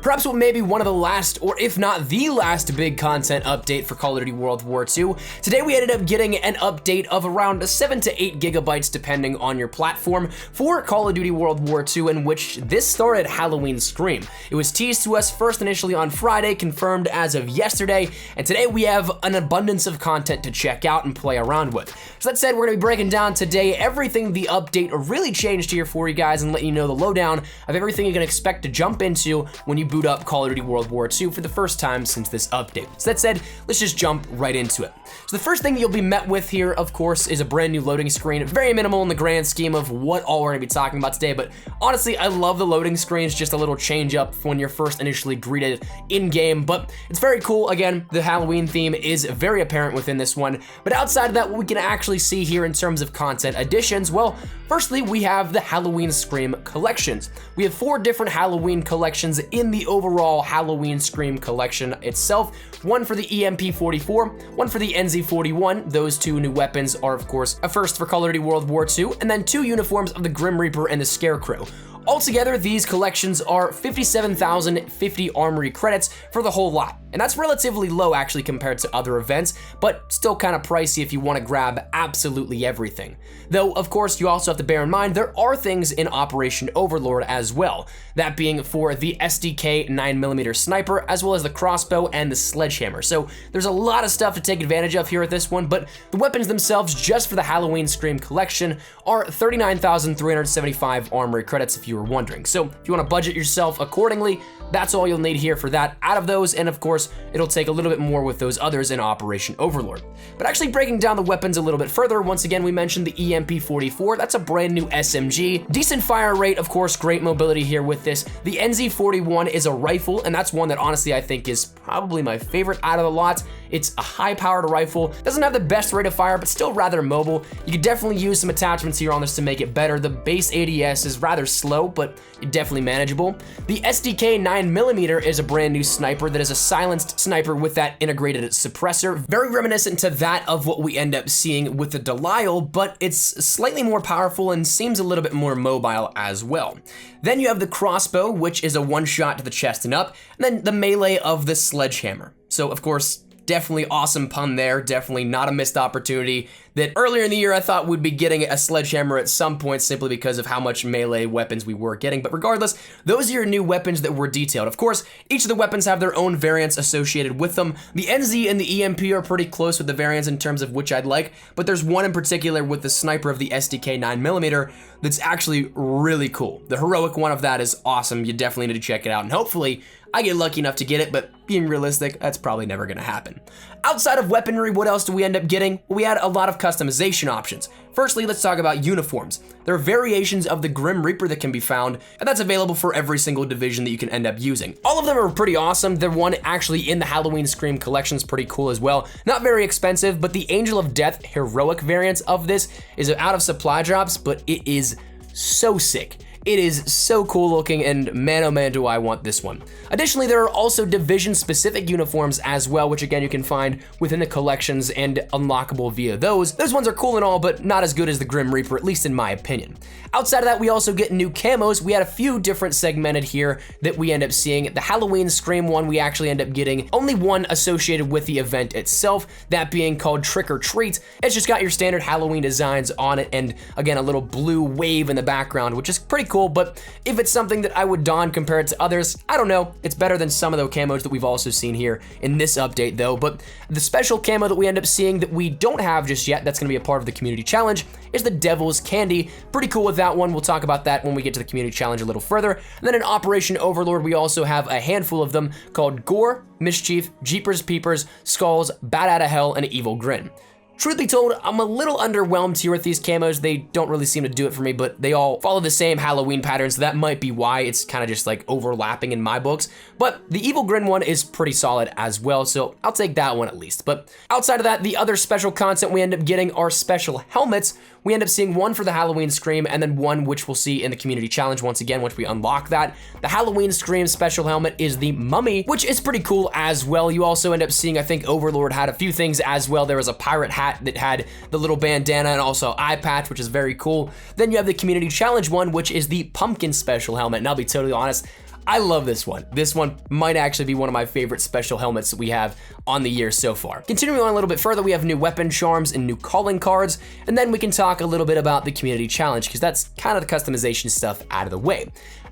perhaps what may be one of the last, or if not the last, big content update for Call of Duty World War II. Today we ended up getting an update of around 7 to 8 gigabytes depending on your platform for Call of Duty World War II, in which this started Halloween Scream. It was teased to us first initially on Friday, confirmed as of yesterday, and today we have an abundance of content to check out and play around with. So that said, we're gonna be breaking down today everything the update really changed here for you guys and let you know the lowdown of everything you can expect to jump into when you boot up Call of Duty World War II for the first time since this update. So that said, let's just jump right into it. So the first thing you'll be met with here, of course, is a brand new loading screen. Very minimal in the grand scheme of what all we're gonna be talking about today, but honestly, I love the loading screens, just a little change up when you're first initially greeted in-game, but it's very cool. Again, the Halloween theme is very apparent within this one, but outside of that, what we can actually see here in terms of content additions, well, firstly, we have the Halloween Scream collections. We have 4 different Halloween collections in the overall Halloween Scream collection itself. One for the EMP-44, one for the NZ-41. Those 2 new weapons are, of course, a first for Call of Duty World War II, and then 2 uniforms of the Grim Reaper and the Scarecrow. Altogether, these collections are 57,050 armory credits for the whole lot. And that's relatively low actually compared to other events, but still kind of pricey if you want to grab absolutely everything. Though, of course, you also have to bear in mind there are things in Operation Overlord as well. That being for the SDK 9mm sniper, as well as the crossbow and the sledgehammer. So there's a lot of stuff to take advantage of here at this one, but the weapons themselves just for the Halloween Scream collection are 39,375 armory credits if you were wondering. So if you want to budget yourself accordingly, that's all you'll need here for that out of those, and of course, it'll take a little bit more with those others in Operation Overlord. But actually breaking down the weapons a little bit further, once again, we mentioned the EMP-44, that's a brand new SMG. Decent fire rate, of course, great mobility here with this. The NZ-41 is a rifle, and that's one that honestly I think is probably my favorite out of the lot. It's a high-powered rifle, doesn't have the best rate of fire, but still rather mobile. You could definitely use some attachments here on this to make it better. The base ADS is rather slow, but definitely manageable. The SDK 9mm is a brand new sniper that is a silenced sniper with that integrated suppressor. Very reminiscent to that of what we end up seeing with the Delisle, but it's slightly more powerful and seems a little bit more mobile as well. Then you have the crossbow, which is a one-shot to the chest and up, and then the melee of the sledgehammer. So, of course, definitely awesome pun there, definitely not a missed opportunity that earlier in the year I thought we'd be getting a sledgehammer at some point simply because of how much melee weapons we were getting. But regardless, those are your new weapons that were detailed. Of course, each of the weapons have their own variants associated with them. The NZ and the EMP are pretty close with the variants in terms of which I'd like, but there's one in particular with the sniper of the SDK 9mm that's actually really cool. The heroic one of that is awesome. You definitely need to check it out, and hopefully I get lucky enough to get it, but being realistic, that's probably never gonna happen. Outside of weaponry, what else do we end up getting? Well, we had a lot of customization options. Firstly, let's talk about uniforms. There are variations of the Grim Reaper that can be found, and that's available for every single division that you can end up using. All of them are pretty awesome. The one actually in the Halloween Scream collection is pretty cool as well. Not very expensive, but the Angel of Death heroic variant of this is out of supply drops, but it is so sick. It is so cool looking, and man oh man do I want this one. Additionally, there are also division specific uniforms as well, which again you can find within the collections and unlockable via those. Those ones are cool and all, but not as good as the Grim Reaper, at least in my opinion. Outside of that, we also get new camos. We had a few different segmented here that we end up seeing. The Halloween Scream one, we actually end up getting only one associated with the event itself, that being called Trick or Treat. It's just got your standard Halloween designs on it, and again, a little blue wave in the background, which is pretty cool, but if it's something that I would don compared to others, I don't know. It's better than some of the camos that we've also seen here in this update though, but the special camo that we end up seeing that we don't have just yet, that's gonna be a part of the community challenge, is the Devil's Candy. Pretty cool with that one. We'll talk about that when we get to the community challenge a little further. And then in Operation Overlord, we also have a handful of them called Gore, Mischief, Jeepers Peepers, Skulls, Bat Outta Hell, and Evil Grin. Truth be told, I'm a little underwhelmed here with these camos. They don't really seem to do it for me, but they all follow the same Halloween pattern, so that might be why it's kind of just like overlapping in my books. But the Evil Grin one is pretty solid as well, so I'll take that one at least. But outside of that, the other special content we end up getting are special helmets. We end up seeing one for the Halloween Scream, and then one which we'll see in the community challenge once again once we unlock that. The Halloween Scream special helmet is the Mummy, which is pretty cool as well. You also end up seeing, I think Overlord had a few things as well. There was a pirate hat that had the little bandana and also eye patch, which is very cool. Then you have the community challenge one, which is the Pumpkin special helmet, and I'll be totally honest, I love this one. This one might actually be one of my favorite special helmets that we have on the year so far. Continuing on a little bit further, we have new weapon charms and new calling cards, and then we can talk a little bit about the community challenge, because that's kind of the customization stuff out of the way.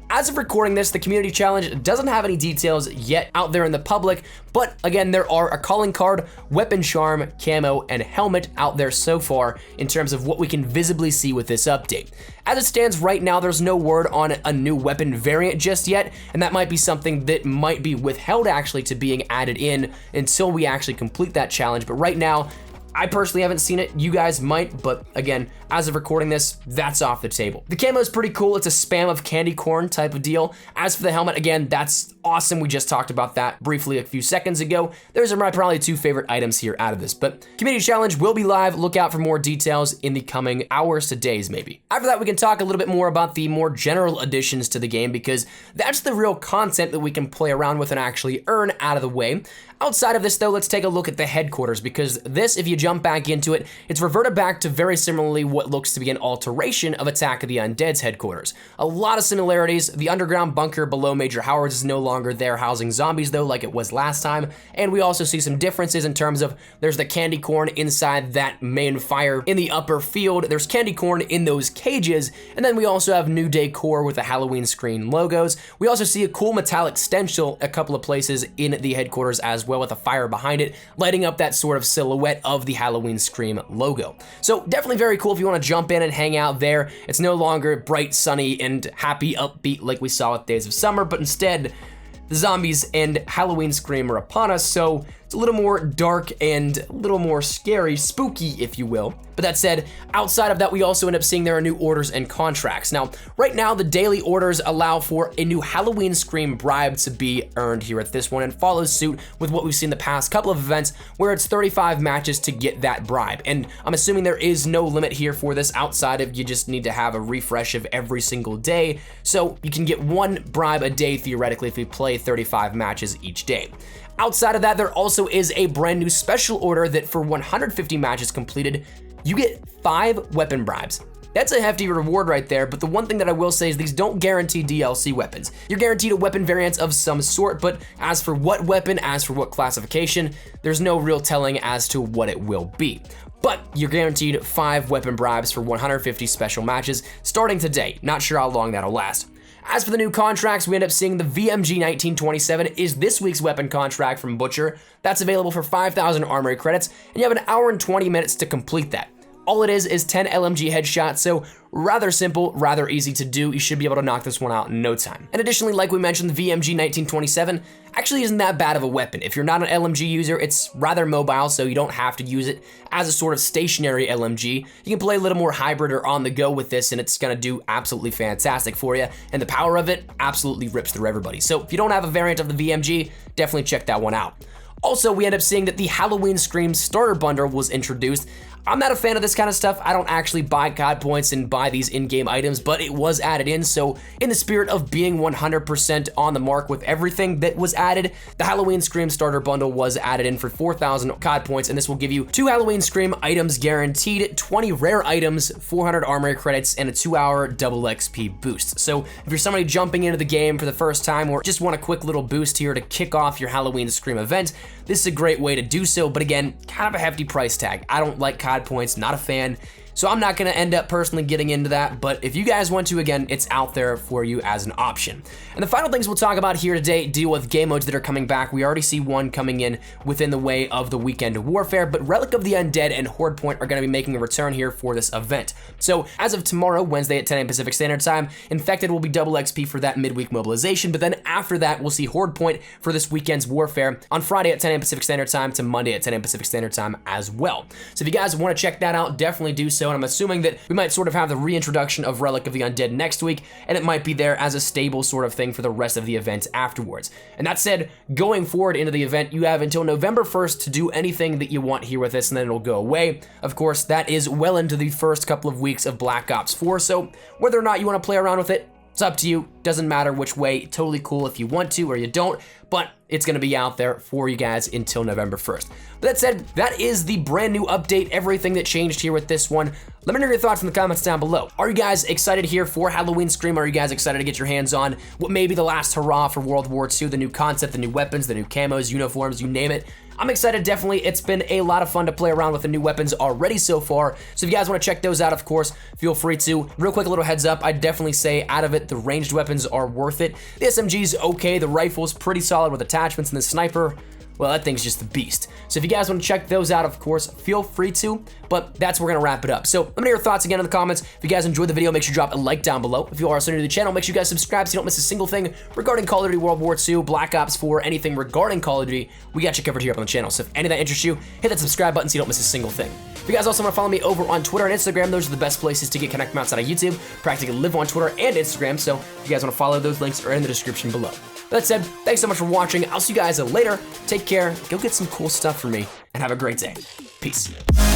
As of recording this, the community challenge doesn't have any details yet out there in the public, but again, there are a calling card, weapon charm, camo, and helmet out there so far in terms of what we can visibly see with this update. As it stands right now, there's no word on a new weapon variant just yet, and that might be something that might be withheld actually to being added in until we actually complete that challenge. But right now, I personally haven't seen it. You guys might, but again, as of recording this, that's off the table. The camo is pretty cool. It's a spam of candy corn type of deal. As for the helmet, again, that's awesome. We just talked about that briefly a few seconds ago. Those are my probably two favorite items here out of this, but community challenge will be live. Look out for more details in the coming hours to days, maybe. After that, we can talk a little bit more about the more general additions to the game, because that's the real content that we can play around with and actually earn out of the way. Outside of this though, let's take a look at the headquarters, because this, if you jump back into it, it's reverted back to very similarly what looks to be an alteration of Attack of the Undead's headquarters. A lot of similarities. The underground bunker below Major Howard's is no longer there housing zombies though, like it was last time, and we also see some differences in terms of there's the candy corn inside that main fire in the upper field, there's candy corn in those cages, and then we also have new decor with the Halloween screen logos. We also see a cool metallic stencil a couple of places in the headquarters as well, with a fire behind it, lighting up that sort of silhouette of the Halloween Scream logo. So definitely very cool if you want to jump in and hang out there. It's no longer bright, sunny, and happy, upbeat like we saw with Days of Summer, but instead, the zombies and Halloween Scream are upon us, so it's a little more dark and a little more scary, spooky, if you will. But that said, outside of that, we also end up seeing there are new orders and contracts. Now, right now, the daily orders allow for a new Halloween Scream bribe to be earned here at this one, and follows suit with what we've seen the past couple of events where it's 35 matches to get that bribe. And I'm assuming there is no limit here for this outside of you just need to have a refresh of every single day. So you can get one bribe a day theoretically if you play 35 matches each day. Outside of that, there also is a brand new special order that for 150 matches completed, you get 5 weapon bribes. That's a hefty reward right there, but the one thing that I will say is these don't guarantee DLC weapons. You're guaranteed a weapon variant of some sort, but as for what weapon, as for what classification, there's no real telling as to what it will be. But you're guaranteed 5 weapon bribes for 150 special matches starting today. Not sure how long that'll last. As for the new contracts, we end up seeing the VMG 1927 is this week's weapon contract from Butcher. That's available for 5,000 armory credits, and you have an hour and 20 minutes to complete that. All it is 10 LMG headshots, so rather simple, rather easy to do. You should be able to knock this one out in no time. And additionally, like we mentioned, the VMG 1927 actually isn't that bad of a weapon. If you're not an LMG user, it's rather mobile, so you don't have to use it as a sort of stationary LMG. You can play a little more hybrid or on the go with this, and it's gonna do absolutely fantastic for you. And the power of it absolutely rips through everybody. So if you don't have a variant of the VMG, definitely check that one out. Also, we end up seeing that the Halloween Scream starter bundle was introduced. I'm not a fan of this kind of stuff. I don't actually buy COD points and buy these in-game items, but it was added in, so in the spirit of being 100% on the mark with everything that was added, the Halloween Scream starter bundle was added in for 4,000 COD points, and this will give you 2 Halloween Scream items guaranteed, 20 rare items, 400 armory credits, and a 2-hour double XP boost. So if you're somebody jumping into the game for the first time or just want a quick little boost here to kick off your Halloween Scream event, this is a great way to do so, but again, kind of a hefty price tag. I don't like COD points, not a fan. So I'm not gonna end up personally getting into that, but if you guys want to, again, it's out there for you as an option. And the final things we'll talk about here today deal with game modes that are coming back. We already see one coming in within the way of the Weekend of Warfare, but Relic of the Undead and Horde Point are gonna be making a return here for this event. So as of tomorrow, Wednesday at 10 a.m. Pacific Standard Time, Infected will be double XP for that midweek mobilization, but then after that, we'll see Horde Point for this weekend's Warfare on Friday at 10 a.m. Pacific Standard Time to Monday at 10 a.m. Pacific Standard Time as well. So if you guys wanna check that out, definitely do so. And I'm assuming that we might sort of have the reintroduction of Relic of the Undead next week, and it might be there as a stable sort of thing for the rest of the event afterwards. And that said, going forward into the event, you have until November 1st to do anything that you want here with this, and then it'll go away. Of course, that is well into the first couple of weeks of Black Ops 4, so whether or not you want to play around with it, it's up to you. Doesn't matter which way, totally cool if you want to or you don't, but it's gonna be out there for you guys until November 1st. But that said, that is the brand new update, everything that changed here with this one. Let me know your thoughts in the comments down below. Are you guys excited here for Halloween Scream? Are you guys excited to get your hands on what may be the last hurrah for World War II, the new concept, the new weapons, the new camos, uniforms, you name it? I'm excited, definitely. It's been a lot of fun to play around with the new weapons already so far. So if you guys want to check those out, of course, feel free to. Real quick, a little heads up, I'd definitely say out of it, the ranged weapons are worth it. The SMG's okay, the rifle's pretty solid with attachments, and the sniper, well, that thing's just the beast. So if you guys want to check those out, of course, feel free to, but that's where we're gonna wrap it up. So let me know your thoughts again in the comments. If you guys enjoyed the video, make sure you drop a like down below. If you are also new to the channel, make sure you guys subscribe so you don't miss a single thing regarding Call of Duty World War II, Black Ops 4, anything regarding Call of Duty, we got you covered here up on the channel. So if any of that interests you, hit that subscribe button so you don't miss a single thing. If you guys also want to follow me over on Twitter and Instagram, those are the best places to get connected from outside of YouTube. Practically live on Twitter and Instagram, so if you guys want to follow, those links are in the description below. That said, thanks so much for watching. I'll see you guys later. Take care, go get some cool stuff for me, and have a great day. Peace.